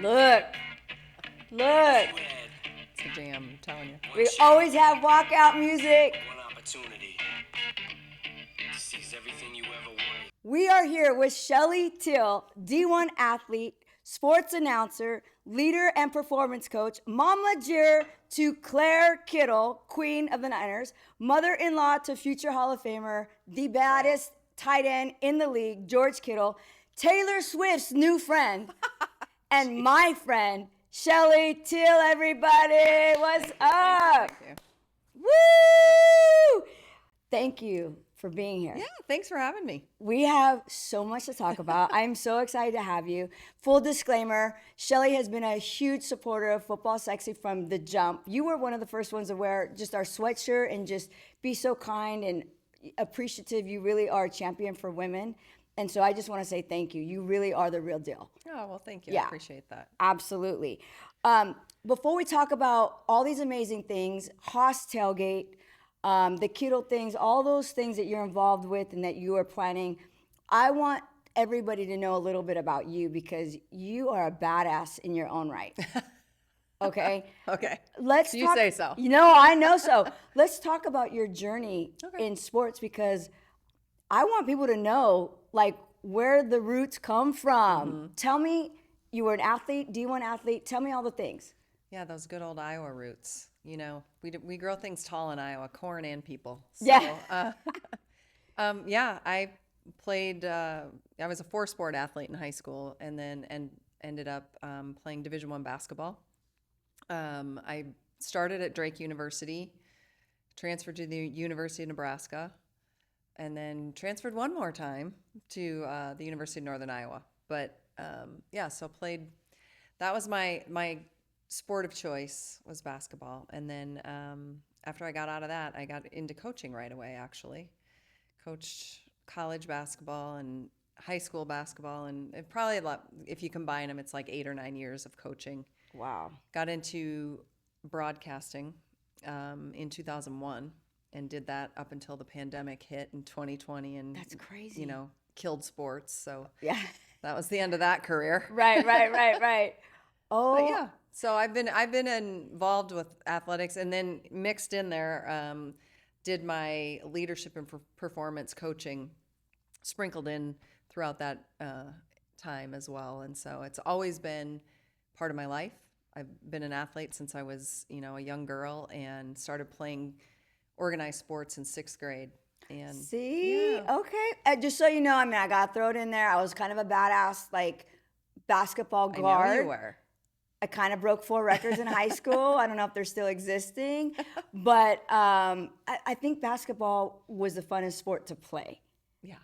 Look. It's a jam, I'm telling you. We always have walkout music. One opportunity to seize everything you ever wanted. We are here with Shelley Till, D1 athlete, sports announcer, leader and performance coach, Momager to Claire Kittle, queen of the Niners, mother-in-law to future Hall of Famer, the baddest tight end in the league, George Kittle, Taylor Swift's new friend, and my friend, Shelley Till, everybody. What's up? Thank you. Woo! Thank you for being here. Yeah, thanks for having me. We have so much to talk about. I'm so excited to have you. Full disclaimer, Shelley has been a huge supporter of Football Sexy from the jump. You were one of the first ones to wear just our sweatshirt and just be so kind and appreciative. You really are a champion for women. And so I just want to say thank you. You really are the real deal. Oh, well, thank you. Yeah. I appreciate that. Absolutely. Before we talk about all these amazing things, HOSS Tailgate, the Kittle things, all those things that you're involved with and that you are planning, I want everybody to know a little bit about you because you are a badass in your own right. Okay? Okay. Let's You talk, say so. You know, I know so. Let's talk about your journey Okay. in sports because I want people to know like where the roots come from. Mm-hmm. Tell me, you were an athlete, D1 athlete. Tell me all the things. Yeah, those good old Iowa roots. You know, we grow things tall in Iowa, corn and people. So, Yeah. yeah, I played, I was a four-sport athlete in high school and then ended up playing Division I basketball. I started at Drake University, transferred to the University of Nebraska, and then transferred one more time to the University of Northern Iowa. But yeah, so played. That was my sport of choice was basketball, and then after I got out of that, I got into coaching right away. Actually, coached college basketball and high school basketball, and it probably a lot. If you combine them, it's like 8 or 9 years of coaching. Wow. Got into broadcasting in 2001 and did that up until the pandemic hit in 2020 and That's crazy. you know, killed sports. So Yeah. that was the end of that career. Right. Oh, But yeah, so I've been involved with athletics and then mixed in there did my leadership and performance coaching sprinkled in throughout that time as well. And so it's always been part of my life. I've been an athlete since I was, you know, a young girl and started playing organized sports in 6th grade. And see? yeah. Okay. Just so you know, I mean, I got to throw it in there. I was kind of a badass, like, basketball I guard. know you were. I kind of broke 4 records in high school. I don't know if they're still existing. But I think basketball was the funnest sport to play. Yeah.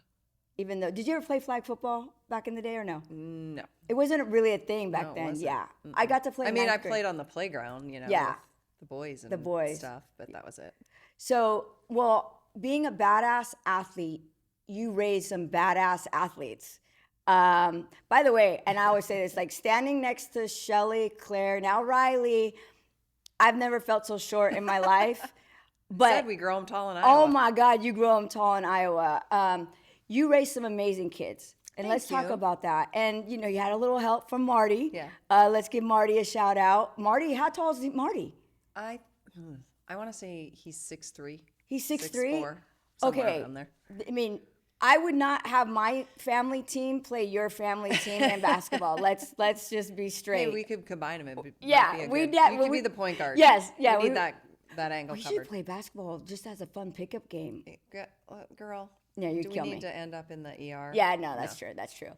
Even though, did you ever play flag football back in the day or no? No. It wasn't really a thing back No, it then. wasn't. Yeah. I got to play I mean, I ninth grade. played on the playground, you know, Yeah. with the boys and The boys. stuff, but that was it. So, well, being a badass athlete, you raised some badass athletes. By the way, and I always say this, like standing next to Shelley, Claire, now Riley, I've never felt so short in my life. But Said we grow them tall in Iowa. oh my God, you grow them tall in Iowa. You raised some amazing kids. And Thank let's talk you. about that. And, you know, you had a little help from Marty. Yeah. Let's give Marty a shout out. Marty, how tall is Marty? I want to say he's 6'3". He's 6'3"? 6'4", somewhere Okay. around there. I mean, I would not have my family team play your family team in basketball. Let's just be straight. Hey, we could combine them. Yeah, you we could be the point guard. Yes, yeah, We need we- that angle we should covered. play basketball just as a fun pickup game. Girl. Yeah, you do kill we me. need to end up in the ER? Yeah, no, that's true. That's true.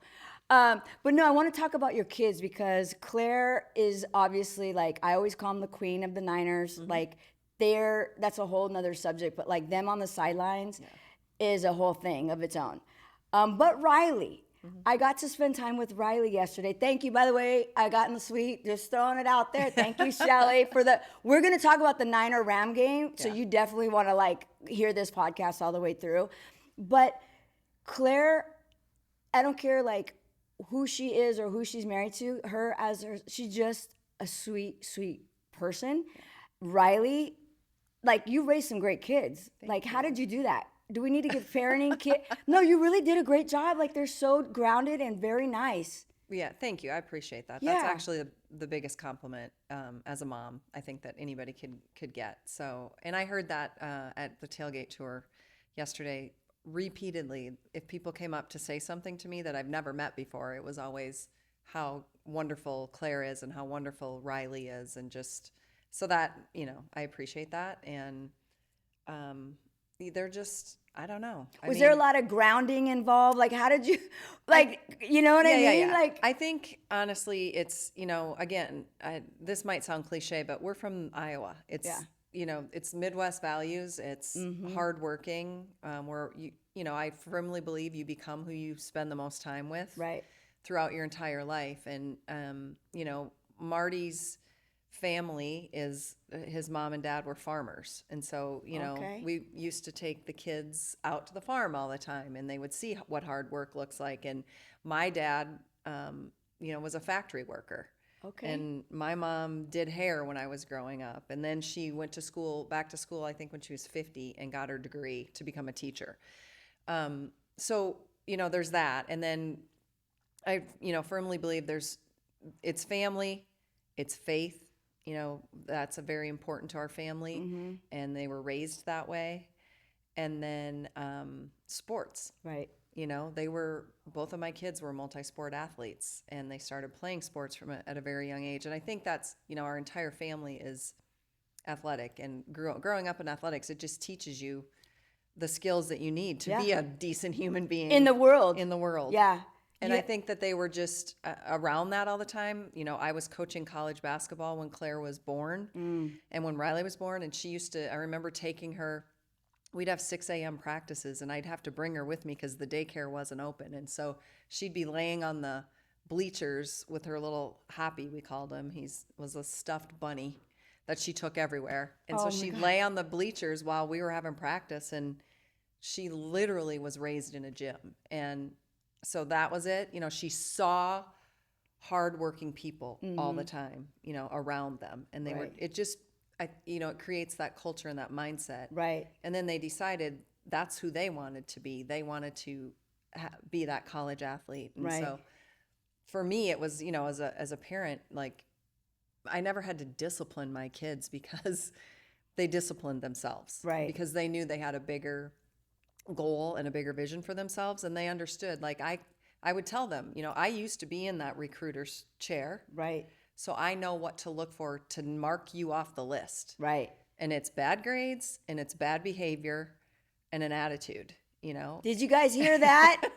But no, I want to talk about your kids because Claire is obviously like, I always call them the queen of the Niners. Mm-hmm. Like that's a whole nother subject, but like them on the sidelines is a whole thing of its own. But Riley, I got to spend time with Riley yesterday. Thank you, by the way. I got in the suite, just throwing it out there. Thank you, Shelley, we're going to talk about the Niner Ram game. So Yeah. you definitely want to like hear this podcast all the way through. But Claire, I don't care like who she is or who she's married to, she's just a sweet, sweet person. Riley, like you raised some great kids. How did you do that? Do we need to give parenting kit? No, you really did a great job. Like they're so grounded and very nice. Yeah, thank you. I appreciate that. Yeah. That's actually the biggest compliment as a mom, I think, that anybody could get. So, and I heard that at the tailgate tour yesterday repeatedly. If people came up to say something to me that I've never met before, it was always how wonderful Claire is and how wonderful Riley is, and just so that, I appreciate that. And they're just, I don't know. Was there a lot of grounding involved? Like, how did you, like, you know what I mean? Yeah. Like, I think honestly, it's, again, this might sound cliche, but we're from Iowa. It's, it's Midwest values. It's hardworking. I firmly believe you become who you spend the most time with right. throughout your entire life. And, Marty's family is his mom and dad were farmers, and so Okay. we used to take the kids out to the farm all the time, and they would see what hard work looks like. And my dad was a factory worker. Okay. And my mom did hair when I was growing up, and then she went to back to school, I think when she was 50, and got her degree to become a teacher. So there's that. And then I firmly believe it's family, it's faith. That's a very important to our family, and they were raised that way. And then sports. Right. Both of my kids were multi-sport athletes, and they started playing sports at a very young age. And I think that's, our entire family is athletic, and growing up in athletics, it just teaches you the skills that you need to be a decent human being in the world. Yeah. And I think that they were just around that all the time. I was coaching college basketball when Claire was born and when Riley was born. And I remember taking her, we'd have 6 a.m. practices, and I'd have to bring her with me because the daycare wasn't open. And so she'd be laying on the bleachers with her little Hoppy, we called him. He was a stuffed bunny that she took everywhere. And so she'd lay on the bleachers while we were having practice. And she literally was raised in a gym. And so that was it. She saw hardworking people all the time, around them. And they were, it just, it creates that culture and that mindset. Right. And then they decided that's who they wanted to be. They wanted to be that college athlete. And so for me, it was, as a parent, like, I never had to discipline my kids because they disciplined themselves. Right. Because they knew they had a bigger goal and a bigger vision for themselves, and they understood. Like, I would tell them, I used to be in that recruiter's chair, right? So I know what to look for to mark you off the list, right? And it's bad grades, and it's bad behavior, and an attitude. Did you guys hear that?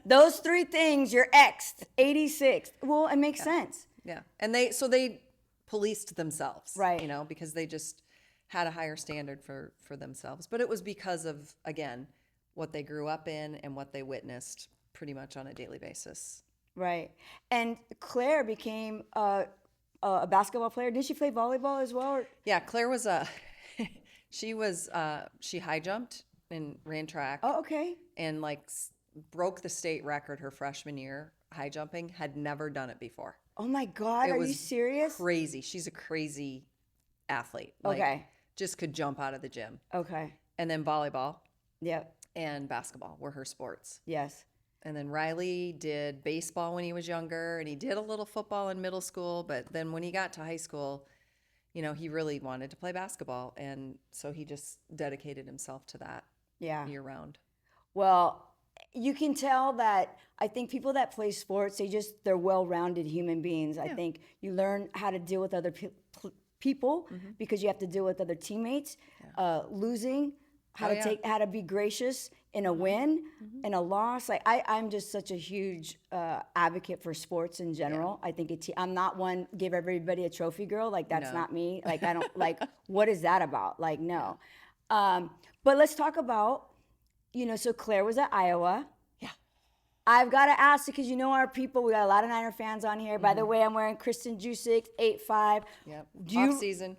Those 3 things, you're X'd, 86. Well, it makes sense. Yeah, and they policed themselves, right? Because they just had a higher standard for themselves. But it was because of, again, what they grew up in and what they witnessed pretty much on a daily basis. Right. And Claire became a basketball player. Did she play volleyball as well? Or? Yeah, Claire was she high jumped and ran track. Oh, okay. And broke the state record her freshman year, high jumping, had never done it before. Oh my God, are you serious? Crazy. She's a crazy athlete. Okay. Just could jump out of the gym. Okay. And then volleyball. Yep. And basketball were her sports. Yes. And then Riley did baseball when he was younger, and he did a little football in middle school. But then when he got to high school, he really wanted to play basketball. And so he just dedicated himself to that year round. Well, you can tell that I think people that play sports, they're well-rounded human beings. I think you learn how to deal with other people because you have to deal with other teammates, losing, how to be gracious in a win and a loss. Like I'm just such a huge advocate for sports in general. I think I'm not one give everybody a trophy girl. Like that's not me. Like I don't like what is that about? Like no. But let's talk about so Claire was at Iowa. Yeah. I've got to ask because our people. We got a lot of Niner fans on here. By the way, I'm wearing Kristen Jusick 8-5. Yep.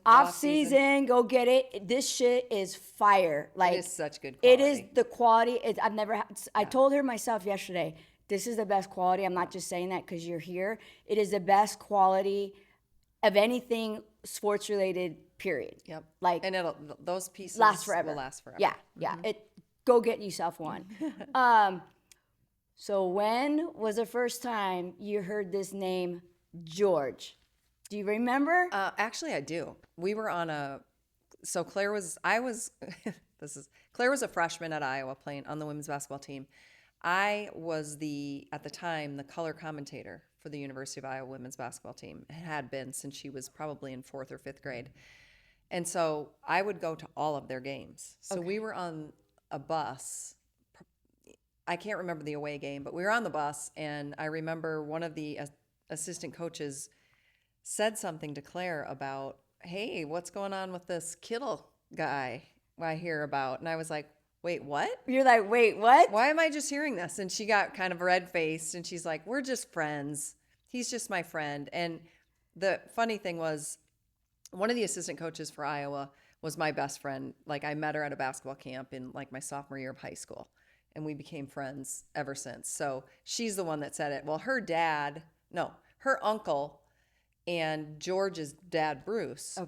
Off season. Go get it. This shit is fire. Like it is such good quality. It is the quality. I've never. I told her myself yesterday. This is the best quality. I'm not just saying that because you're here. It is the best quality of anything sports related. Period. Yep. Like and those pieces last forever. Will last forever. Yeah. Yeah. Go get yourself one. So when was the first time you heard this name, George? Do you remember? Actually, I do. We were on so Claire was, I was, Claire was a freshman at Iowa playing on the women's basketball team. I was at the time, the color commentator for the University of Iowa women's basketball team. It had been since she was probably in 4th or 5th grade. And so I would go to all of their games. So we were on a bus. I can't remember the away game, but we were on the bus, and I remember one of the assistant coaches said something to Claire about, hey, what's going on with this Kittle guy I hear about? And I was like, wait, what? You're like, wait, what? Why am I just hearing this? And she got kind of red-faced, and she's like, we're just friends. He's just my friend. And the funny thing was, one of the assistant coaches for Iowa was my best friend. Like, I met her at a basketball camp in like my sophomore year of high school, and we became friends ever since. So she's the one that said it. Well, her uncle and George's dad, Bruce,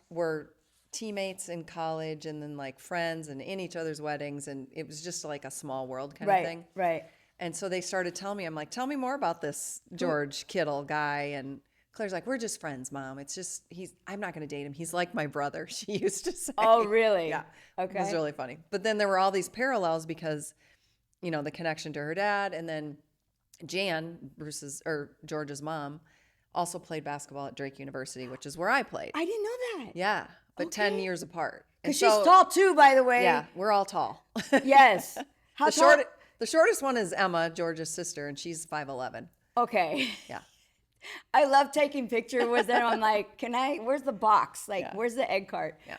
were teammates in college, and then like friends and in each other's weddings. And it was just like a small world kind of thing. Right. And so they started telling me, I'm like, tell me more about this George Kittle guy. And Claire's like, we're just friends, Mom. It's just, I'm not going to date him. He's like my brother, she used to say. Oh, really? Yeah. Okay. It was really funny. But then there were all these parallels because, you know, the connection to her dad. And then Jan, George's mom, also played basketball at Drake University, which is where I played. I didn't know that. Yeah. But 10 years apart. Because she's tall too, by the way. Yeah, we're all tall. Yes. How tall? The shortest one is Emma, George's sister, and she's 5'11". Okay. Yeah. I love taking pictures with them. I'm like, where's the box? Like, where's the egg cart? Yeah.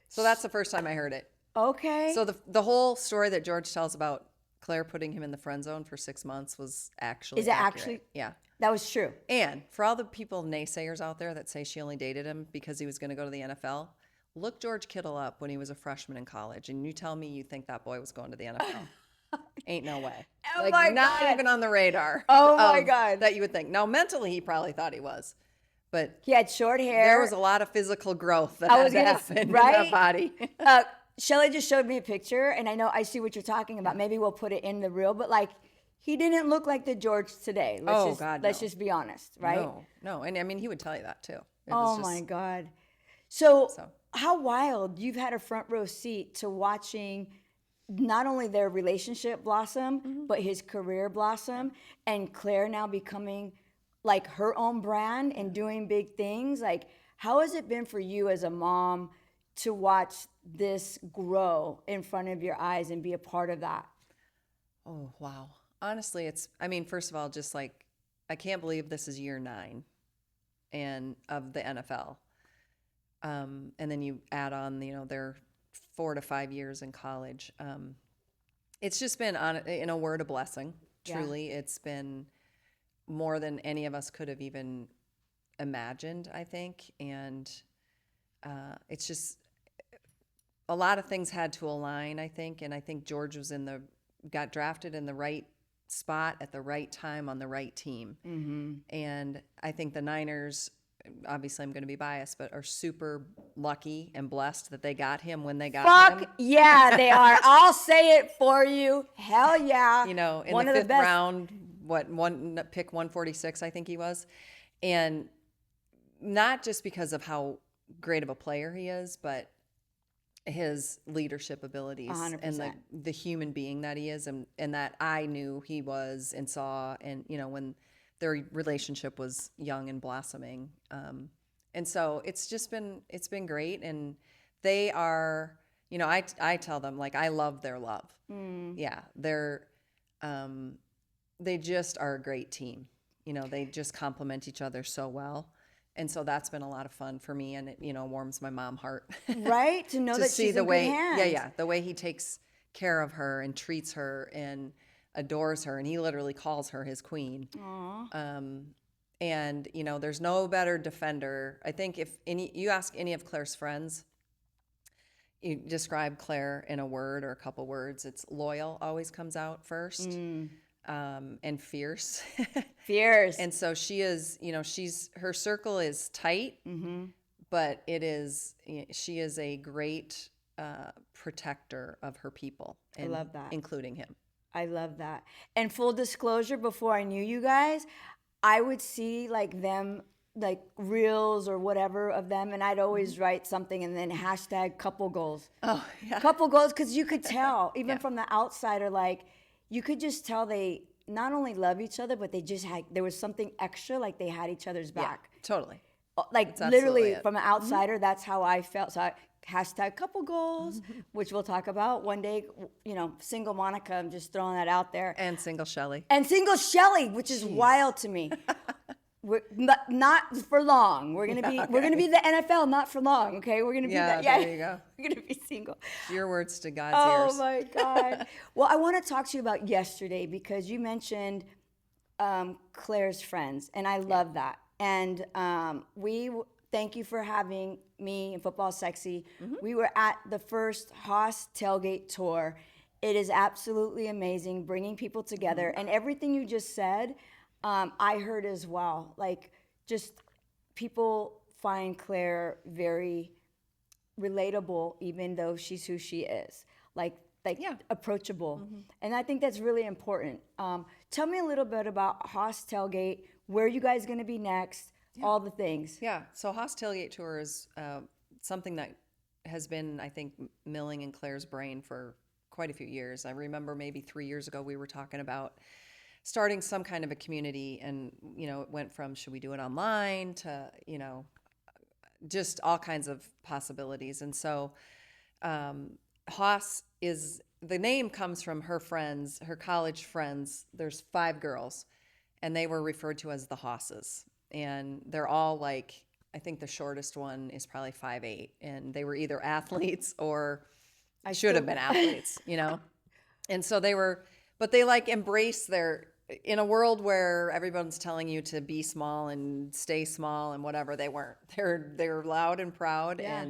So that's the first time I heard it. Okay. So the whole story that George tells about Claire putting him in the friend zone for 6 months was actually accurate. Yeah. That was true. And for all the people, naysayers out there that say she only dated him because he was going to go to the NFL, look George Kittle up when he was a freshman in college, and you tell me you think that boy was going to the NFL. Ain't no way. Oh like, my not God. even on the radar. Oh my God. That you would think. Now, mentally, he probably thought he was, but He had short hair. there was a lot of physical growth that had to happen in that body. Shelley just showed me a picture, and I know I see what you're talking about. Maybe we'll put it in the reel, but like, he didn't look like the George today. Let's just be honest, right? No. And I mean, he would tell you that too. My God. So how wild. You've had a front row seat to watching not only their relationship blossom, but his career blossom, and Claire now becoming like her own brand and doing big things. Like, how has it been for you as a mom to watch this grow in front of your eyes and be a part of that? Oh, wow. Honestly, first of all, just like, I can't believe this is year 9 of the NFL. And then you add on, their 4 to 5 years in college. It's just been, in a word, a blessing. Truly, it's been more than any of us could have even imagined, I think. And it's just, a lot of things had to align, I think. And I think George got drafted in the right spot at the right time on the right team. And I think the Niners, obviously I'm going to be biased, but are super lucky and blessed that they got him when they got him. Fuck yeah, they are. I'll say it for you. Hell yeah. In one the of 5th the best. round, pick 146, I think he was. And not just because of how great of a player he is, but his leadership abilities 100%. and the human being that he is, and that I knew he was and saw, and when their relationship was young and blossoming, and so it's been great. And they are, I tell them, like, I love their love. Yeah, they just are a great team. They just complement each other so well. And so that's been a lot of fun for me, and it, warms my mom heart. Right? To know that she's in good hands. Yeah. The way he takes care of her and treats her and adores her, and he literally calls her his queen. Aww. And, there's no better defender. I think if you ask any of Claire's friends, you describe Claire in a word or a couple words, it's loyal always comes out first. And fierce. Fierce. And so she is, her circle is tight, but she is a great protector of her people. I love that. Including him. I love that. And full disclosure, before I knew you guys, I would see like them, like reels or whatever of them, and I'd always write something and then hashtag couple goals. Oh, yeah. Couple goals, because you could tell, even Yeah. from the outsider, like you could just tell they not only love each other, but they just had, there was something extra, like they had each other's Yeah, back. totally. Like That's absolutely literally it. from an outsider, that's how I felt. So hashtag couple goals, which we'll talk about one day. You know, single Monica. I'm just throwing that out there. And single Shelley. And single Shelley, which is wild to me. We're not for long. We're gonna be the NFL, not for long. Okay, we're gonna be Yeah, that. Yeah, there you go. We're gonna be single. Your words to God's Oh ears. my God. Well, I want to talk to you about yesterday because you mentioned Claire's friends, and I love that. And thank you for having me in Football Sexy. We were at the first HOSS Tailgate tour. It is absolutely amazing, bringing people together, and everything you just said, I heard as well. Like, just people find Claire very relatable, even though she's who she is. Like Yeah. approachable, and I think that's really important. Tell me a little bit about HOSS Tailgate, where you guys going to be next, all the things. Yeah. So HOSS Tailgate Tour is something that has been, I think, milling in Claire's brain for quite a few years. I remember maybe 3 years ago we were talking about starting some kind of a community, and it went from should we do it online to just all kinds of possibilities. And so HOSS is, the name comes from her friends, her college friends. There's 5 girls, and they were referred to as the Hosses. And they're all like, I think the shortest one is probably 5'8", and they were either athletes or should have been athletes, And so they were, but they like embrace in a world where everyone's telling you to be small and stay small and whatever, they weren't. They're loud and proud, Yeah.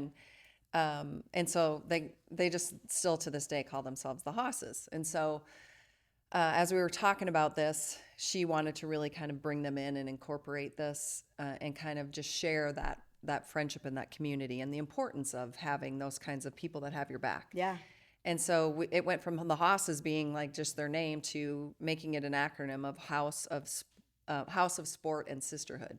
and so they just still to this day call themselves the Hosses. And so as we were talking about this, she wanted to really kind of bring them in and incorporate this and kind of just share that friendship and that community and the importance of having those kinds of people that have your back. Yeah. And so it went from the Hosses being like just their name to making it an acronym of House of Sport and Sisterhood,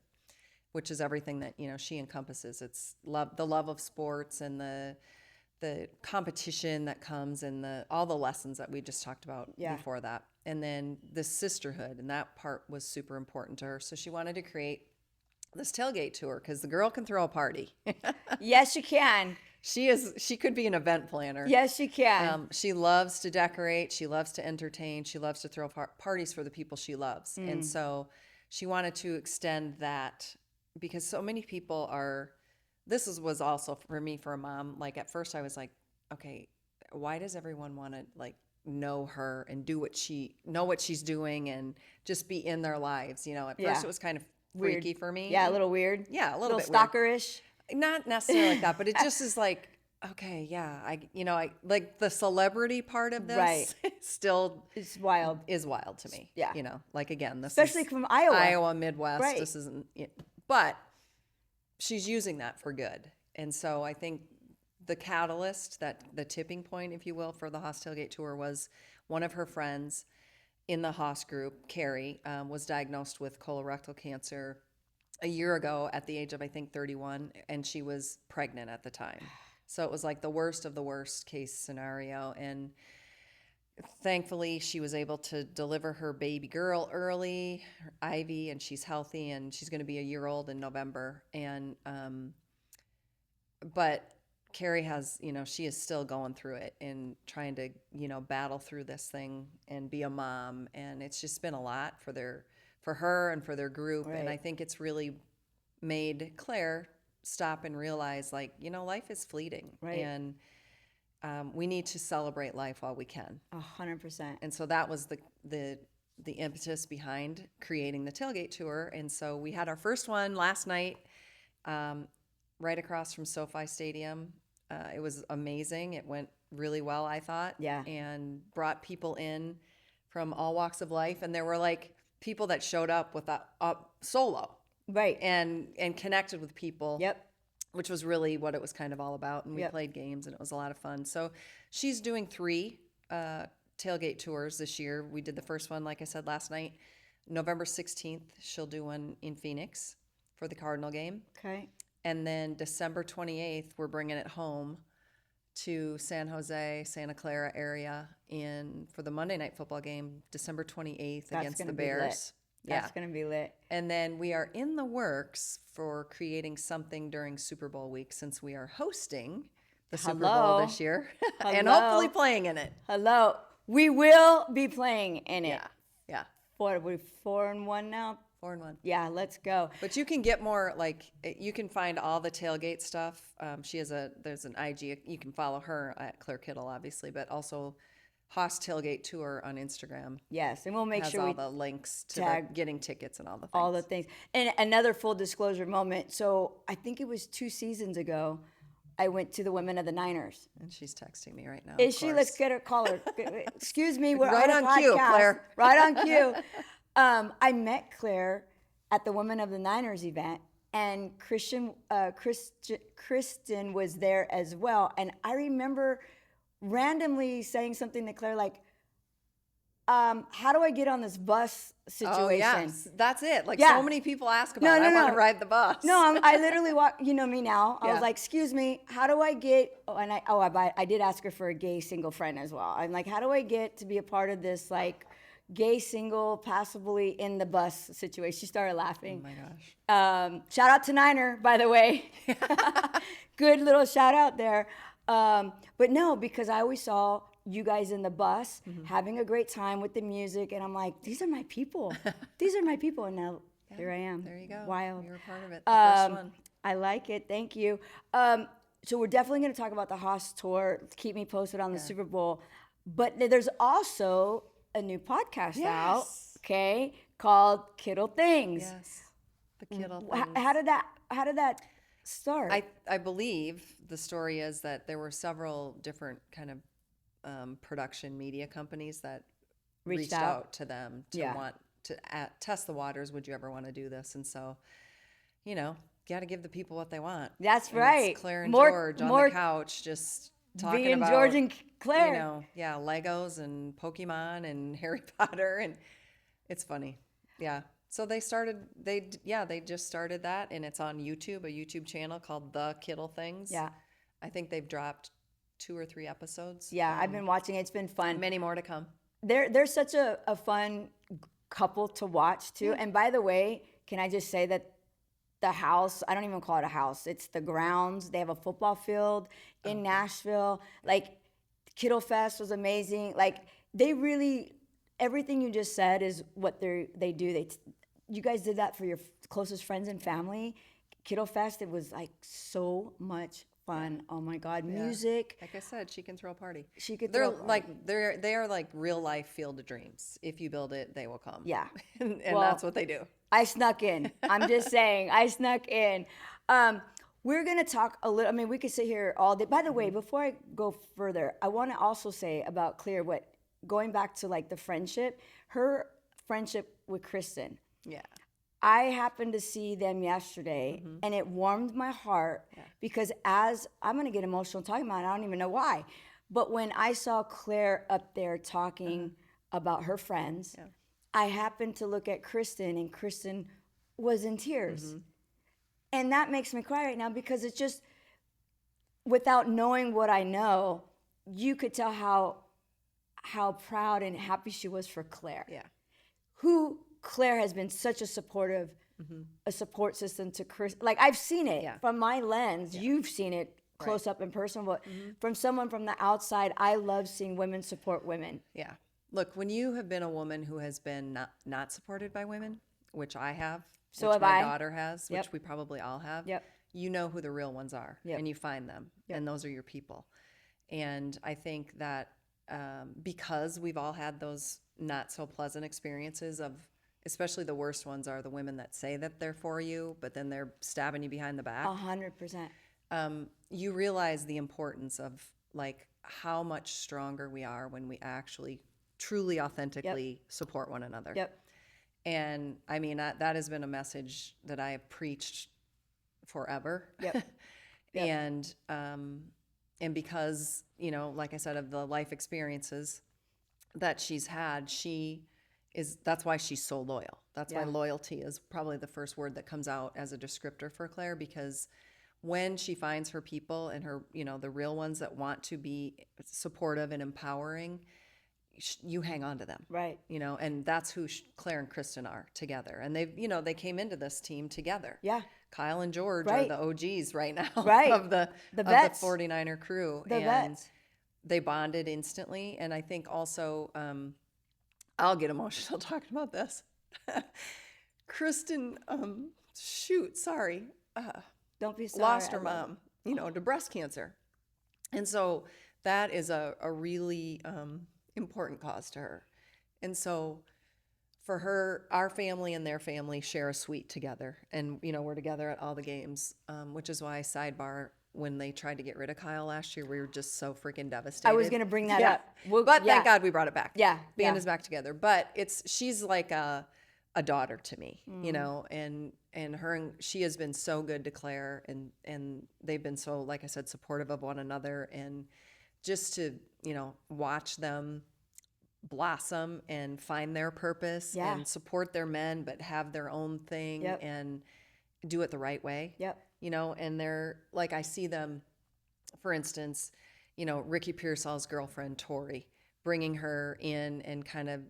which is everything that she encompasses. It's the love of sports and the competition that comes and all the lessons that we just talked about before that. And then the sisterhood, and that part was super important to her. So she wanted to create this tailgate tour because the girl can throw a party. Yes, you can. She could be an event planner. Yes, you can. She loves to decorate. She loves to entertain. She loves to throw parties for the people she loves. And so she wanted to extend that because so many people was also for me, for a mom. Like at first I was like, okay, why does everyone want to like know her and know what she's doing and just be in their lives? At first it was kind of freaky Weird. for me. Yeah, a little weird. Yeah, a little bit stalkerish. Not necessarily like that, but it just is like, okay, yeah, I like the celebrity part of this. Right. Still It's wild. is wild to me. Yeah. Like again, this Especially is from Iowa. Midwest. Right. This isn't, but she's using that for good. And so I think the catalyst, that the tipping point, if you will, for the HOSS Tailgate Tour was one of her friends in the HOSS group, Carrie, was diagnosed with colorectal cancer a year ago at the age of, I think, 31, and she was pregnant at the time. So it was like the worst of the worst case scenario. And thankfully, she was able to deliver her baby girl early, her Ivy, and she's healthy, and she's going to be a year old in November. And but Carrie has, she is still going through it and trying to, battle through this thing and be a mom. And it's just been a lot for her and for their group. Right. And I think it's really made Claire stop and realize, like, life is fleeting. Right. And we need to celebrate life while we can. 100%. And so that was the impetus behind creating the tailgate tour. And so we had our first one last night, right across from SoFi Stadium. It was amazing. It went really well, I thought. Yeah. And brought people in from all walks of life. And there were like people that showed up with a solo. Right. And connected with people. Yep. Which was really what it was kind of all about. And we Yep. played games, and it was a lot of fun. So she's doing 3 Tailgate tours this year. We did the first one, like I said last night. November 16th, she'll do one in Phoenix for the Cardinal game. Okay. And then December 28th, we're bringing it home to San Jose, Santa Clara area for the Monday night football game, December 28th against the Bears. That's going to be lit. And then we are in the works for creating something during Super Bowl week, since we are hosting the Super Bowl this year and hopefully playing in it. Hello. We will be playing in it. Yeah. What are we, 4-1 now? 4-1. Yeah, let's go. But you can get more, you can find all the tailgate stuff. There's an IG, you can follow her at Claire Kittle, obviously, but also HOSS Tailgate Tour on Instagram. Yes, and we'll make has sure all we the links to getting tickets and all the things. all the things. And another full disclosure moment. So I think it was 2 seasons ago, I went to the Women of the Niners. And she's texting me right now. Is she? Let's get her, call her. Excuse me, we're Right on on cue, podcast. Claire. Right on cue. I met Claire at the Women of the Niners event, and Kristen was there as well. And I remember randomly saying something to Claire like, how do I get on this bus situation? Oh, yes. That's it. Yeah. So many people ask about it. I want to ride the bus. No, I literally walked, you know me now. I Yeah. was like, excuse me, how do I get, I did ask her for a gay single friend as well. I'm like, how do I get to be a part of this, like, gay single, passively in the bus situation? She started laughing. Oh my gosh. Shout out to Niner, by the way. Good little shout out there. But no, because I always saw you guys in the bus having a great time with the music, and I'm like, these are my people. These are my people, and now here I am. There you go. Wild. You were part of it. The first one. I like it. Thank you. So we're definitely going to talk about the HOSS tour. Keep me posted on the Super Bowl. But there's also a new podcast out, okay, called Kittle Things. Yes. The Kittle things. How did that start? I believe the story is that there were several different kind of production media companies that reached out to them to want to test the waters. Would you ever want to do this? And so, got to give the people what they want. That's And right. it's Claire and George on the couch just talking being about George and Claire. Legos and Pokemon and Harry Potter, and it's funny. Yeah. So they just started that, and it's on YouTube, a YouTube channel called The Kittle Things. Yeah. I think they've dropped 2 or 3 episodes. Yeah, I've been watching it. It's been fun. Many more to come. They're such a fun couple to watch too. And by the way, can I just say that the house, I don't even call it a house, it's the grounds. They have a football field in Nashville. Like, Kittle Fest was amazing. Like, they really, everything you just said is what they do. You guys did that for your closest friends and family. Kittle Fest, it was like so much fun. Oh my God, music. Like I said, she can throw a party. They are like real life Field of Dreams. If you build it, they will come. Yeah. and Well, that's what they do. I snuck in. I'm just saying, I snuck in. We're going to talk a little, we could sit here all day. By the way, before I go further, I want to also say about Claire, going back to like the friendship, her friendship with Kristen. Yeah. I happened to see them yesterday, and it warmed my heart because I'm going to get emotional talking about it. I don't even know why. But when I saw Claire up there talking about her friends, I happened to look at Kristen, and Kristen was in tears. And that makes me cry right now because it's just, without knowing what I know, you could tell how proud and happy she was for Claire. Yeah. Claire has been such a supportive, a support system to Chris. Like, I've seen it from my lens. You've seen it close up in person, but from someone from the outside, I love seeing women support women. Yeah. Look, when you have been a woman who has been not supported by women, which I have, So which have my I. daughter has, which we probably all have, you know who the real ones are, and you find them, and those are your people. And I think that because we've all had those not so pleasant experiences of, especially the worst ones are the women that say that they're for you, but then they're stabbing you behind the back. 100%. You realize the importance of like how much stronger we are when we actually truly authentically support one another. Yep. And that has been a message that I have preached forever. Yep. And because, like I said, of the life experiences, that she's had, that's why she's so loyal. That's why loyalty is probably the first word that comes out as a descriptor for Claire, because when she finds her people and her, the real ones that want to be supportive and empowering, you hang on to them. Right. And that's who Claire and Kristen are together. And they came into this team together. Yeah. Kyle and George Right. are the OGs right now Right. of the vets. 49er crew. The and vets. they bonded instantly. And I think also, I'll get emotional talking about this. Kristen, sorry. Don't be sorry. Lost her mom, to breast cancer. And so that is a really important cause to her. And so for her, our family and their family share a suite together. And, we're together at all the games, which is why, sidebar, when they tried to get rid of Kyle last year, we were just so freaking devastated. I was going to bring that up. But thank God we brought it back. Yeah. Band is back together. But she's like a daughter to me, and she has been so good to Claire, and they've been so, like I said, supportive of one another, and just to, watch them blossom and find their purpose and support their men, but have their own thing and do it the right way. Yep. And they're like, I see them, for instance, Ricky Pearsall's girlfriend, Tori, bringing her in and kind of,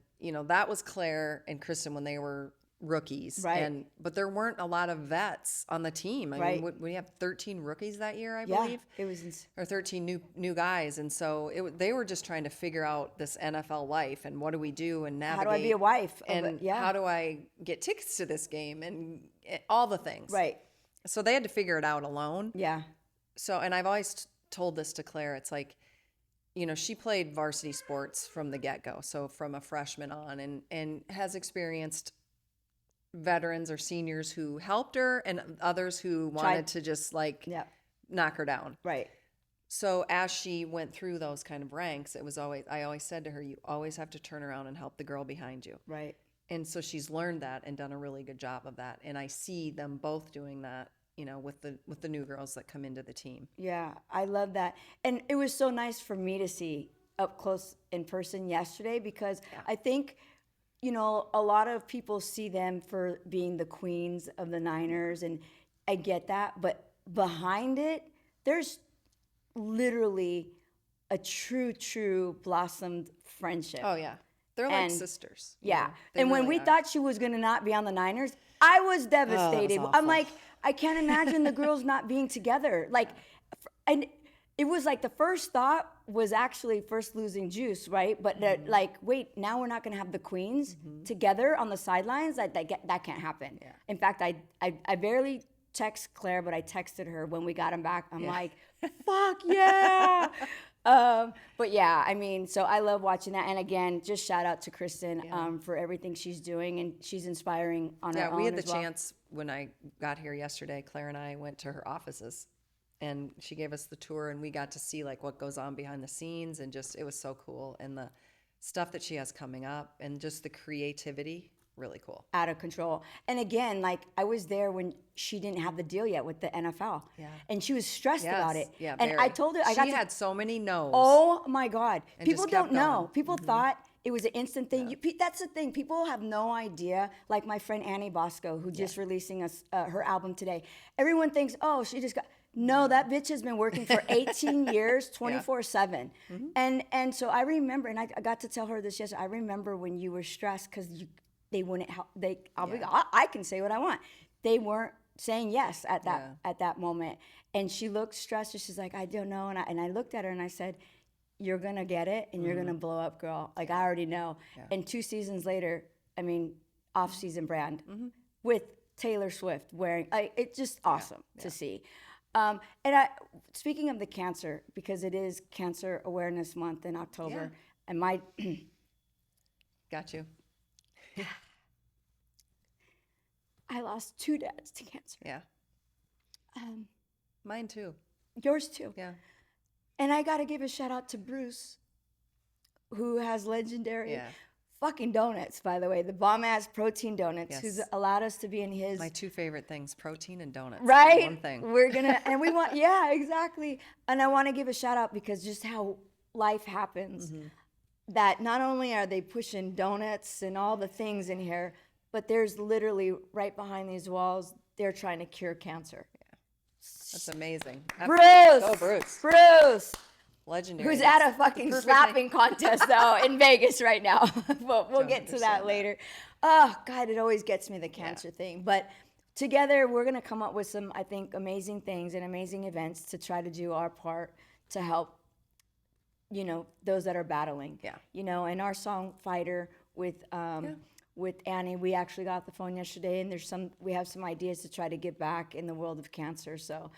that was Claire and Kristen when they were rookies. Right. But there weren't a lot of vets on the team. I mean, we have 13 rookies that year, I believe. It was or 13 new guys. And so they were just trying to figure out this NFL life and what do we do and navigate. How do I be a wife? And how do I get tickets to this game and all the things. Right. So they had to figure it out alone. Yeah. So, and I've always told this to Claire, it's like, she played varsity sports from the get-go. So from a freshman on, and has experienced veterans or seniors who helped her and others who wanted to just knock her down. Right. So as she went through those kind of ranks, I always said to her, you always have to turn around and help the girl behind you. Right. And so she's learned that and done a really good job of that. And I see them both doing that, with the new girls that come into the team. Yeah, I love that. And it was so nice for me to see up close in person yesterday, because I think, a lot of people see them for being the queens of the Niners, and I get that. But behind it, there's literally a true blossomed friendship. Oh, yeah. They're like sisters. Yeah. And when we thought she was going to not be on the Niners, I was devastated. Oh, I'm like, I can't imagine the girls not being together. And it was like the first thought was actually first losing juice, right? But wait, now we're not going to have the queens together on the sidelines? That can't happen. Yeah. In fact, I barely text Claire, but I texted her when we got him back. I'm like, fuck yeah. But yeah, I mean, so I love watching that. And again, just shout out to Kristen for everything she's doing, and she's inspiring on her own. Yeah, we had the as well. chance when I got here yesterday. Claire and I went to her offices, and she gave us the tour, and we got to see what goes on behind the scenes, and just it was so cool, and the stuff that she has coming up, and just the creativity. Really cool. Out of control. And again, I was there when she didn't have the deal yet with the NFL. Yeah. And she was stressed about it. Yeah, and very. I told her, she had so many no's. Oh my God. And people don't know. Going. People thought it was an instant thing. That's the thing. People have no idea. Like my friend Annie Bosco, who just releasing her album today. Everyone thinks, oh, she just got... No, that bitch has been working for 18 years, 24/7. And so I remember, and I got to tell her this yesterday, I remember when you were stressed because they wouldn't help. I can say what I want. They weren't saying yes at that moment. And she looked stressed, and she's like, I don't know. And I looked at her and I said, you're gonna get it, and you're gonna blow up, girl. I already know. Yeah. And 2 seasons later, I mean, off-season brand with Taylor Swift wearing. It's just awesome to see. And speaking of the cancer, because it is Cancer Awareness Month in October, and my got you. I lost 2 dads to cancer. Yeah. Mine too. Yours too. Yeah. And I got to give a shout out to Bruce, who has legendary fucking donuts, by the way, the bomb ass protein donuts, who's allowed us to be in his. My 2 favorite things, protein and donuts. Right. One thing. We're going to, and we want, exactly. And I want to give a shout out because just how life happens. that not only are they pushing donuts and all the things in here, but there's literally right behind these walls, they're trying to cure cancer. That's amazing. Bruce! Go, Bruce. Bruce! Legendary. Who's That's at a the fucking perfect slapping contest, though, in Vegas right now. But we'll Don't get to understand that that. later. Oh, God, it always gets me, the cancer thing. But together, we're going to come up with some, I think, amazing things and amazing events to try to do our part to help, you know, those that are battling. Yeah. You know, and our song Fighter with Annie, we actually got the phone yesterday, and we have some ideas to try to give back in the world of cancer. So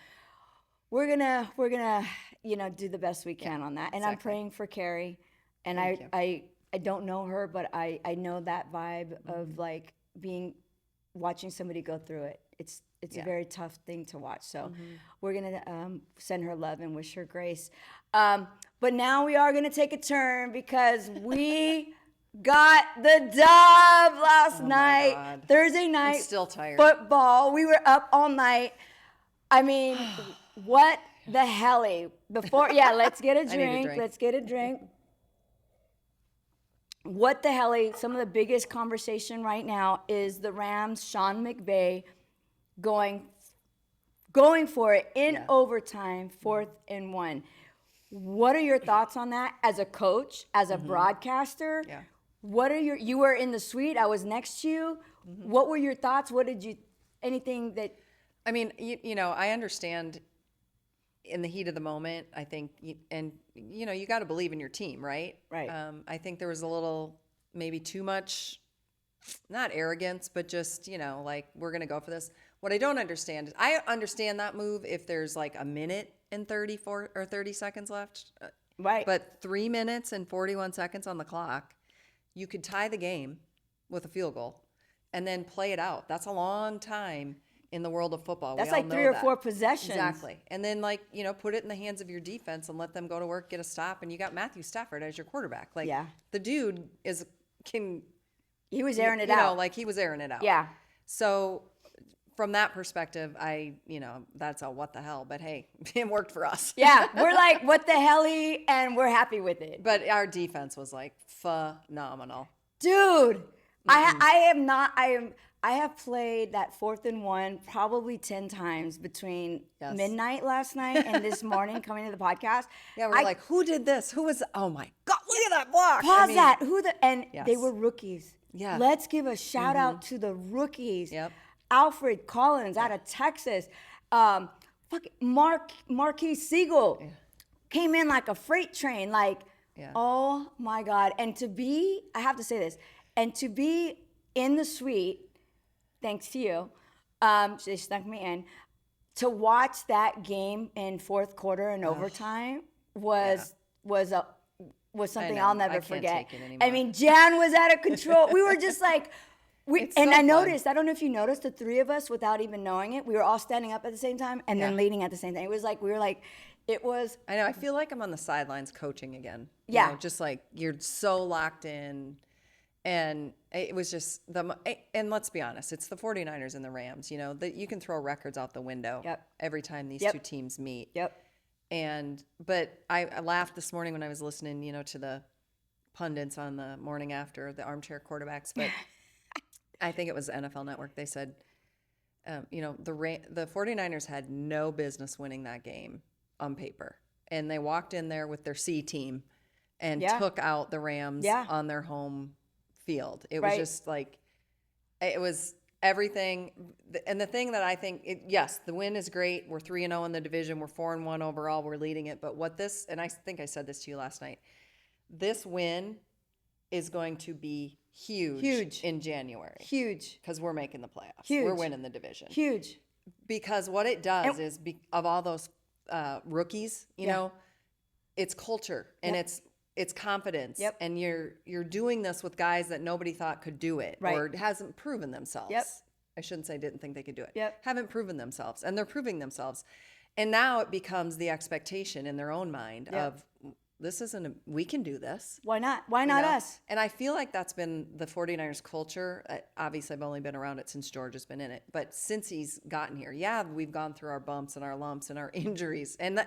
we're gonna you know, do the best we can on that. And I'm exactly. praying for Carrie, and Thank you. I don't know her, but I know that vibe of like watching somebody go through it. It's a very tough thing to watch. So we're gonna send her love and wish her grace. But now we are gonna take a turn because we got the dub last night, God. Thursday night. still tired. Football. We were up all night. I mean, what the helly? Before, let's get a need a drink. drink. Let's get a drink. What the helly? Some of the biggest conversation right now is the Rams, Sean McVay, going for it in overtime, 4th and 1. What are your thoughts on that as a coach, as a broadcaster? Yeah. What are you were in the suite. I was next to you. What were your thoughts? Anything that? I mean, you know, I understand in the heat of the moment, I think, and, you know, you got to believe in your team, right? Right. I think there was a little, maybe too much, not arrogance, but just, you know, like, we're going to go for this. What I don't understand is, I understand that move if there's like a minute and 34 or 30 seconds left. Right. But 3 minutes and 41 seconds on the clock, you could tie the game with a field goal and then play it out. That's a long time in the world of football. That's We all like know 3 or that. 4 possessions. Exactly. And then, like, you know, put it in the hands of your defense and let them go to work, get a stop, and you got Matthew Stafford as your quarterback. Like, the dude He was airing it you out. know, like, he was airing it out. Yeah. So from that perspective, you know, that's a what the hell, but hey, it worked for us. Yeah, we're like, what the helly, and we're happy with it. But our defense was like phenomenal. Dude, I have played that 4th and 1 probably 10 times between midnight last night and this morning coming to the podcast. Yeah, we're like, who did this? Who was, oh my God, look at that block. Pause that. And Yes. they were rookies. Yeah. Let's give a shout out to the rookies. Yep. Alfred Collins out of Texas. Marquis Siegel came in like a freight train. Like, oh my God. And I have to say this, and to be in the suite, thanks to you, they snuck me in, to watch that game in 4th quarter and overtime was something I'll never forget. Take it anymore. I mean, Jan was out of control. We were just like, It's and so I fun. noticed, I don't know if you noticed, the 3 of us, without even knowing it, we were all standing up at the same time and then leading at the same time. It was like, I know, I feel like I'm on the sidelines coaching again. You Yeah. know, just like you're so locked in. And it was just and let's be honest, it's the 49ers and the Rams, you know, that you can throw records out the window every time these two teams meet. Yep. But I laughed this morning when I was listening, you know, to the pundits on the morning after, the armchair quarterbacks, but I think it was NFL Network. They said, you know, the 49ers had no business winning that game on paper. And they walked in there with their C team and took out the Rams on their home field. It was just like, it was everything. And the thing that I think, yes, the win is great. We're 3-0 in the division. We're 4-1 overall. We're leading it. But and I think I said this to you last night, this win is going to be huge in January. Huge. Because we're making the playoffs. Huge. We're winning the division. Huge. Because what it does is, of all those rookies, you know, it's culture and it's confidence. Yep. And you're doing this with guys that nobody thought could do it or hasn't proven themselves. Yep. I shouldn't say didn't think they could do it. Yep. Haven't proven themselves. And they're proving themselves. And now it becomes the expectation in their own mind of, we can do this. Why not? Why not us? And I feel like that's been the 49ers culture. Obviously, I've only been around it since George has been in it. But since he's gotten here, we've gone through our bumps and our lumps and our injuries. And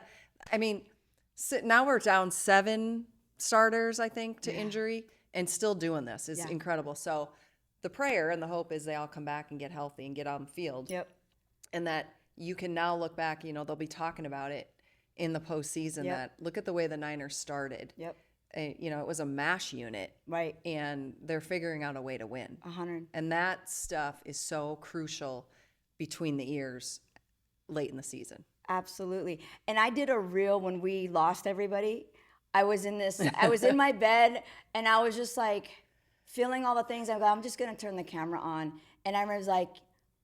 now we're down 7 starters, I think, to injury, and still doing this is incredible. So the prayer and the hope is they all come back and get healthy and get on the field. Yep. And that you can now look back, they'll be talking about it in the postseason that look at the way the Niners started. Yep. It was a MASH unit. Right. And they're figuring out a way to win. 100. And that stuff is so crucial between the ears late in the season. Absolutely. And I did a reel when we lost everybody. I was in my bed and I was just like feeling all the things. I go, I'm just going to turn the camera on. And I was like,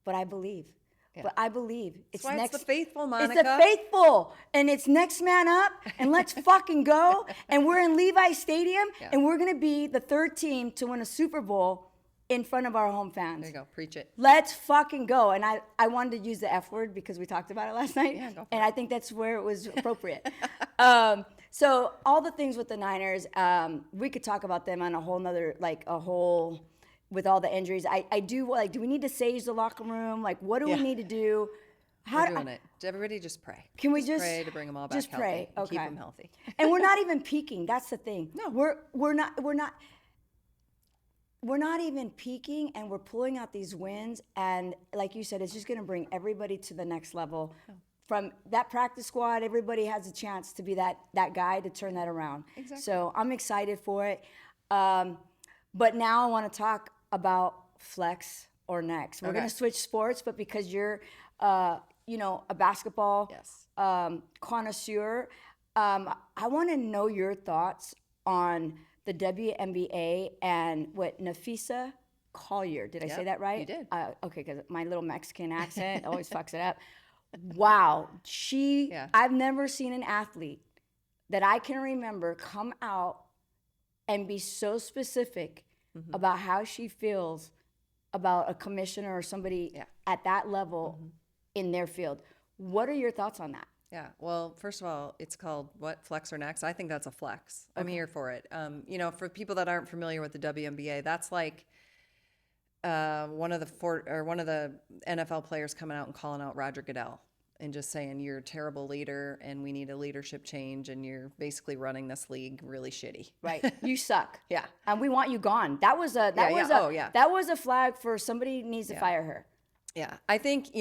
but I believe. Yeah. But I believe. It's the faithful, Monica. It's the faithful. And it's next man up. And let's fucking go. And we're in Levi Stadium. Yeah. And we're going to be the third team to win a Super Bowl in front of our home fans. There you go. Preach it. Let's fucking go. And I wanted to use the F word because we talked about it last night. Yeah, go for and it. I think that's where it was appropriate. So all the things with the Niners, we could talk about them on a whole nother, with all the injuries. I do, do we need to sage the locker room? Like, what do we need to do? We're doing it. Everybody just pray. Can we just pray to bring them all back just healthy pray? and Okay. keep them healthy. And we're not even peaking. That's the thing. No. We're not even peaking, and we're pulling out these wins. And like you said, it's just going to bring everybody to the next level. Oh. From that practice squad, everybody has a chance to be that guy to turn that around. Exactly. So I'm excited for it. But now I want to talk about flex or next. We're going to switch sports, but because you're, a basketball connoisseur, I want to know your thoughts on the WNBA and what Nafisa Collier, did I say that right? You did. Okay, because my little Mexican accent always fucks it up. Wow. I've never seen an athlete that I can remember come out and be so specific about how she feels about a commissioner or somebody at that level in their field. What are your thoughts on that? Yeah. Well, first of all, it's called what? Flex or next? I think that's a flex. I'm here for it. For people that aren't familiar with the WNBA, that's like one of the NFL players coming out and calling out Roger Goodell and just saying you're a terrible leader and we need a leadership change and you're basically running this league really shitty. Right. You suck. Yeah. And we want you gone. That was a flag for somebody needs to fire her. Yeah. I think,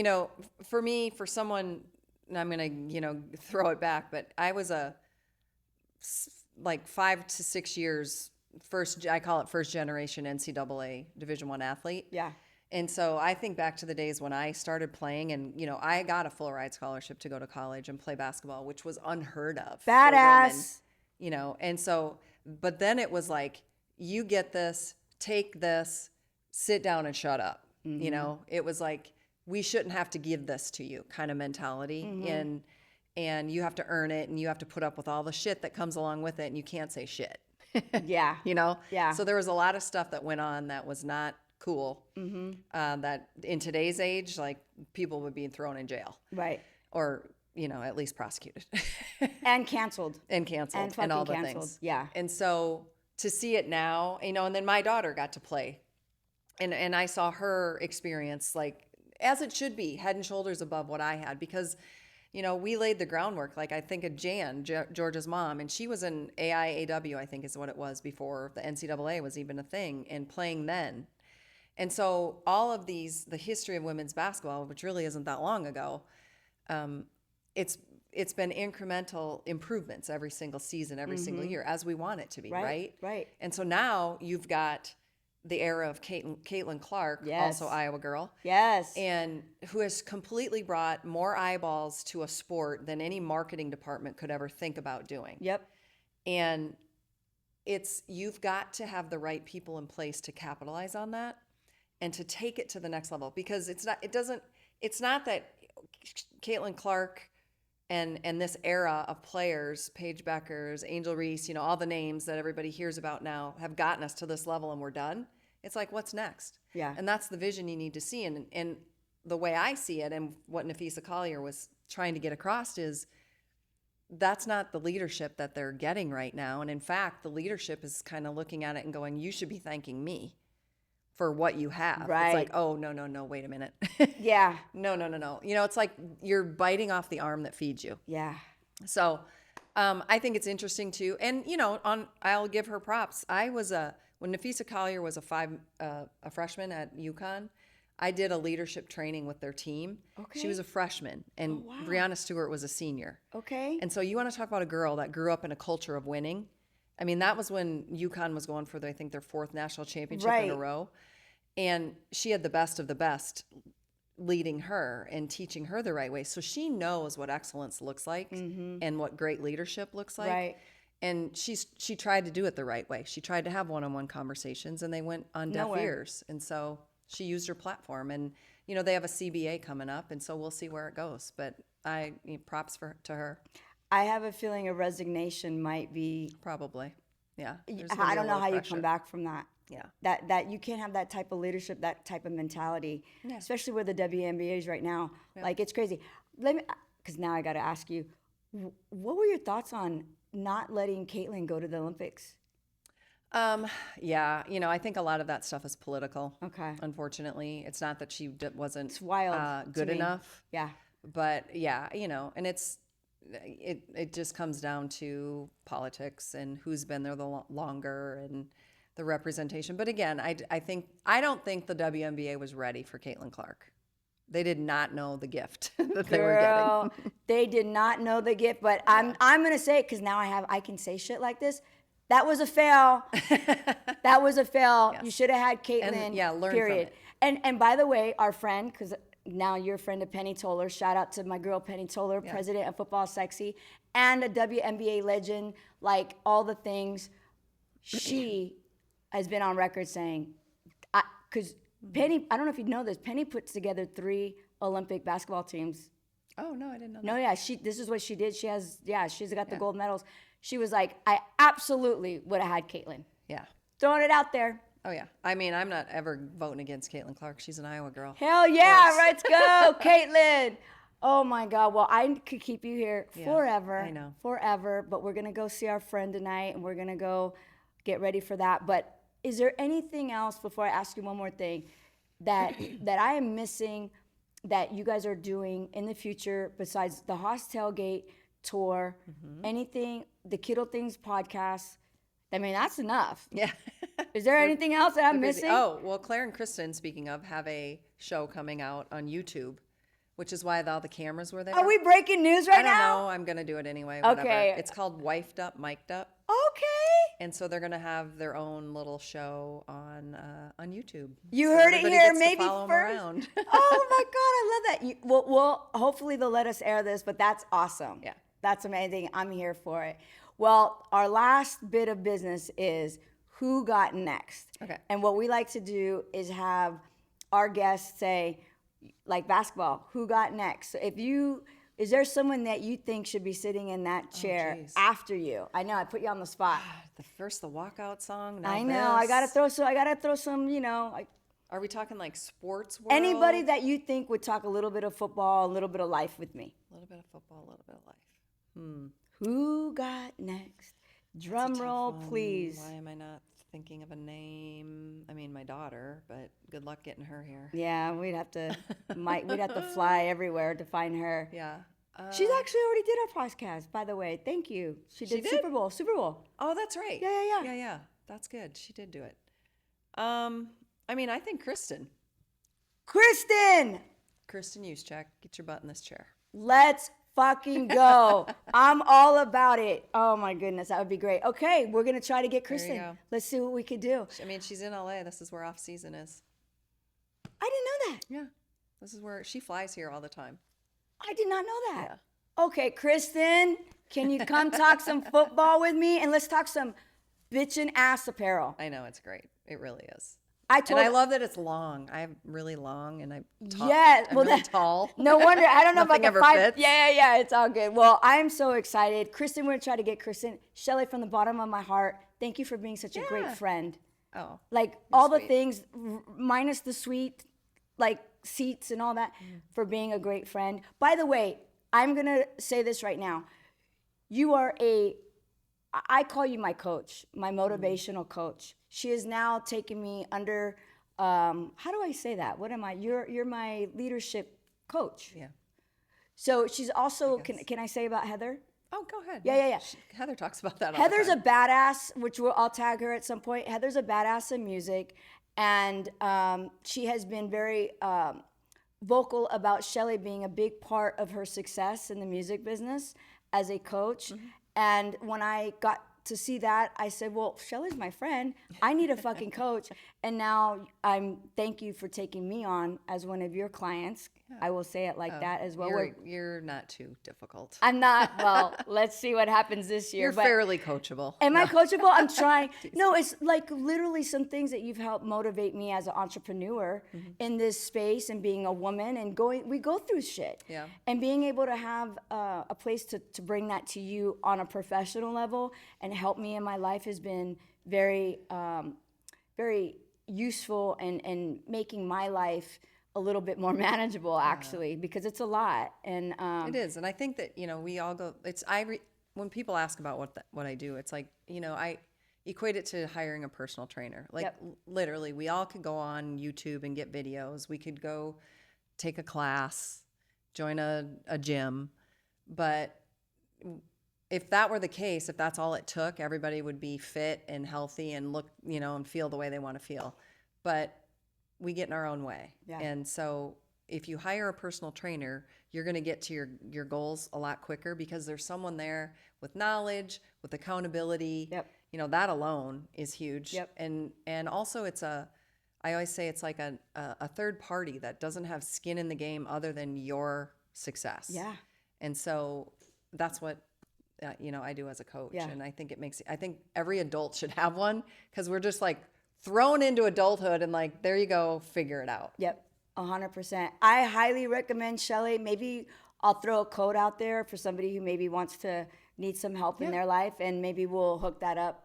for me, for someone, and I'm going to, throw it back, but I was 5 to 6 years I call it first generation NCAA Division I athlete. Yeah. And so I think back to the days when I started playing and, I got a full ride scholarship to go to college and play basketball, which was unheard of. Badass. For women, and so, but then it was like, you get this, take this, sit down and shut up. It was like, we shouldn't have to give this to you kind of mentality. And you have to earn it and you have to put up with all the shit that comes along with it and you can't say shit. Yeah. Yeah. So there was a lot of stuff that went on that was not cool. That in today's age, like people would be thrown in jail. Right. Or, at least prosecuted. And canceled. And canceled. And all the canceled. things. Yeah. And so to see it now, and then my daughter got to play. And I saw her experience like, as it should be, head and shoulders above what I had because we laid the groundwork. Like I think of Jan, George's mom, and she was in AIAW, I think is what it was before the NCAA was even a thing, and playing then. And so all of the history of women's basketball, which really isn't that long ago, it's been incremental improvements every single season, every single year, as we want it to be, right? Right. And so now you've got the era of Caitlin Clark, also Iowa girl. Yes. And who has completely brought more eyeballs to a sport than any marketing department could ever think about doing. Yep. And you've got to have the right people in place to capitalize on that and to take it to the next level because it's not that Caitlin Clark and this era of players, Paige Beckers, Angel Reese, all the names that everybody hears about now have gotten us to this level and we're done. It's like, what's next? Yeah. And that's the vision you need to see. And the way I see it and what Nafisa Collier was trying to get across is that's not the leadership that they're getting right now. And in fact, the leadership is kind of looking at it and going, you should be thanking me for what you have. Right. It's like, oh, no, wait a minute. Yeah. No. It's like you're biting off the arm that feeds you. Yeah. So I think it's interesting too, and I'll give her props. When Nafisa Collier was a freshman at UConn, I did a leadership training with their team. Okay. She was a freshman, and wow. Brianna Stewart was a senior. Okay. And so you want to talk about a girl that grew up in a culture of winning. I mean, that was when UConn was going for, I think, their 4th national championship in a row. And she had the best of the best leading her and teaching her the right way. So she knows what excellence looks like and what great leadership looks like. Right. And she tried to do it the right way. She tried to have one-on-one conversations, and they went on deaf ears. And so she used her platform. And, they have a CBA coming up, and so we'll see where it goes. But props to her. I have a feeling a resignation might be. Probably. Yeah. I don't know how you come back from that. Yeah. That you can't have that type of leadership, that type of mentality, especially where the WNBA is right now. Yeah. Like, it's crazy. Because now I got to ask you, what were your thoughts on not letting Caitlin go to the Olympics? Yeah, I think a lot of that stuff is political. Okay. Unfortunately, it's not that she wasn't it's wild good enough. Yeah. But yeah, and it just comes down to politics and who's been there the longer and the representation. But again, I don't think the WNBA was ready for Caitlin Clark. They did not know the gift that they were getting. They did not know the gift. But I'm gonna say it because now I can say shit like this. That was a fail. That was a fail. Yes. You should have had Caitlin. And, learn period. From it. And by the way, our friend, because now you're a friend of Penny Toller. Shout out to my girl Penny Toller, president of Football Sexy, and a WNBA legend. Like all the things, she has been on record saying, because Penny, I don't know if you know this, Penny puts together 3 Olympic basketball teams. Oh no, I didn't know that. No, yeah, this is what she did. She's got the gold medals. She was like, I absolutely would have had Caitlin. Yeah. Throwing it out there. Oh, yeah. I mean, I'm not ever voting against Caitlin Clark. She's an Iowa girl. Hell yeah, let's go, Caitlin. Oh, my God. Well, I could keep you here forever. I know. Forever. But we're going to go see our friend tonight, and we're going to go get ready for that. But is there anything else, before I ask you one more thing, that I am missing that you guys are doing in the future besides the HOSS Tailgate tour, anything, the Kittle Things podcast? I mean, that's enough. Yeah. Is there anything else that I'm missing? Oh, well, Claire and Kristen, speaking of, have a show coming out on YouTube, which is why all the cameras were there. Are we breaking news right now? I don't know. I'm going to do it anyway. Whatever. Okay. It's called Wifed Up, Mic'd Up. Okay. And so they're going to have their own little show on YouTube. You so heard it here, maybe follow first. Around. Oh my God, I love that. Well, hopefully they'll let us air this, but that's awesome. Yeah. That's amazing. I'm here for it. Well, our last bit of business is who got next. Okay. And what we like to do is have our guests say, like basketball, who got next? So is there someone that you think should be sitting in that chair after you? I know I put you on the spot. The walkout song. Now I know. I gotta throw some. Are we talking like sports world? Anybody that you think would talk a little bit of football, a little bit of life with me. A little bit of football, a little bit of life. Who got next? Drum roll, please. Why am I not thinking of a name? I mean, my daughter, but good luck getting her here. Yeah, we'd have to fly everywhere to find her. Yeah. She's actually already did our podcast, by the way. Thank you. She did Super Bowl. Oh, that's right. Yeah. That's good. She did do it. I mean, I think Kristen Juszczyk, get your butt in this chair. Let's fucking go. I'm all about it. Oh my goodness, that would be great. Okay, we're gonna try to get Kristen. There you go. Let's see what we could do. I mean, she's in LA. This is where off season is. I didn't know that. Yeah. This is where she flies here all the time. I did not know that. Yeah. Okay, Kristen, can you come talk some football with me? And let's talk some bitchin' ass apparel. I know, it's great. It really is. And I love that it's long. I'm really long and I'm tall. Yeah, I'm really tall. No wonder. I don't know about the ever 5. fits. Yeah. It's all good. Well, I'm so excited. Kristen, we're going to try to get Kristen. Shelley, from the bottom of my heart, thank you for being such a great friend. Oh. Like all the things, minus the sweet, like seats and all that, for being a great friend. By the way, I'm going to say this right now. You are I call you my coach, my motivational coach. She is now taking me under, how do I say that? What am I? You're my leadership coach. Yeah. So she's also, can I say about Heather? Oh, go ahead. Yeah. Heather talks about that all Heather's the a time. badass, which I'll tag her at some point. Heather's a badass in music, and she has been very vocal about Shelley being a big part of her success in the music business as a coach. And when I got to see that, I said, well, Shelley's my friend. I need a fucking coach. And now thank you for taking me on as one of your clients. I will say it like that as well. You're not too difficult. I'm not, well, let's see what happens this year. You're fairly coachable. Am I coachable? I'm trying. No, it's like literally some things that you've helped motivate me as an entrepreneur in this space, and being a woman and we go through shit. Yeah. And being able to have a place to bring that to you on a professional level and help me in my life has been very, very useful and making my life a little bit more manageable, actually, because it's a lot. And It is, and I think that we all go. When people ask about what I do, it's like I equate it to hiring a personal trainer. Like literally, we all could go on YouTube and get videos. We could go take a class, join a gym, but if that were the case, if that's all it took, everybody would be fit and healthy and look, and feel the way they want to feel. But we get in our own way. Yeah. And so if you hire a personal trainer, you're going to get to your goals a lot quicker because there's someone there with knowledge, with accountability. Yep. That alone is huge. Yep. And also I always say it's like a third party that doesn't have skin in the game other than your success. Yeah. And so that's what I do as a coach. Yeah. And I think I think every adult should have one, because we're just like thrown into adulthood and like, there you go, figure it out. Yep, 100%. I highly recommend Shelley. Maybe I'll throw a code out there for somebody who maybe wants to need some help in their life, and maybe we'll hook that up.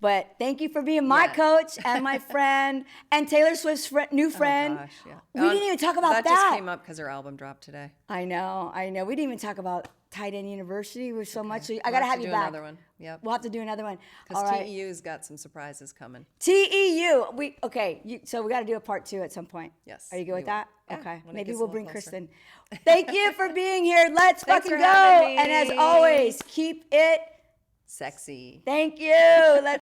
But thank you for being my coach and my friend and Taylor Swift's new friend. Oh gosh, yeah. We didn't even talk about that. That just came up because her album dropped today. I know. We didn't even talk about Tight End University with so much. I got to have you back. Another one. Yep. We'll have to do another one. Because All right. TEU's got some surprises coming. TEU. So we got to do a part 2 at some point. Yes. Are you good with that? Yeah, Okay. when it Maybe gets a we'll little bring closer. Kristen. Thank you for being here. Let's Thanks fucking for go. having me. And as always, keep it Sexy. Thank you. Let's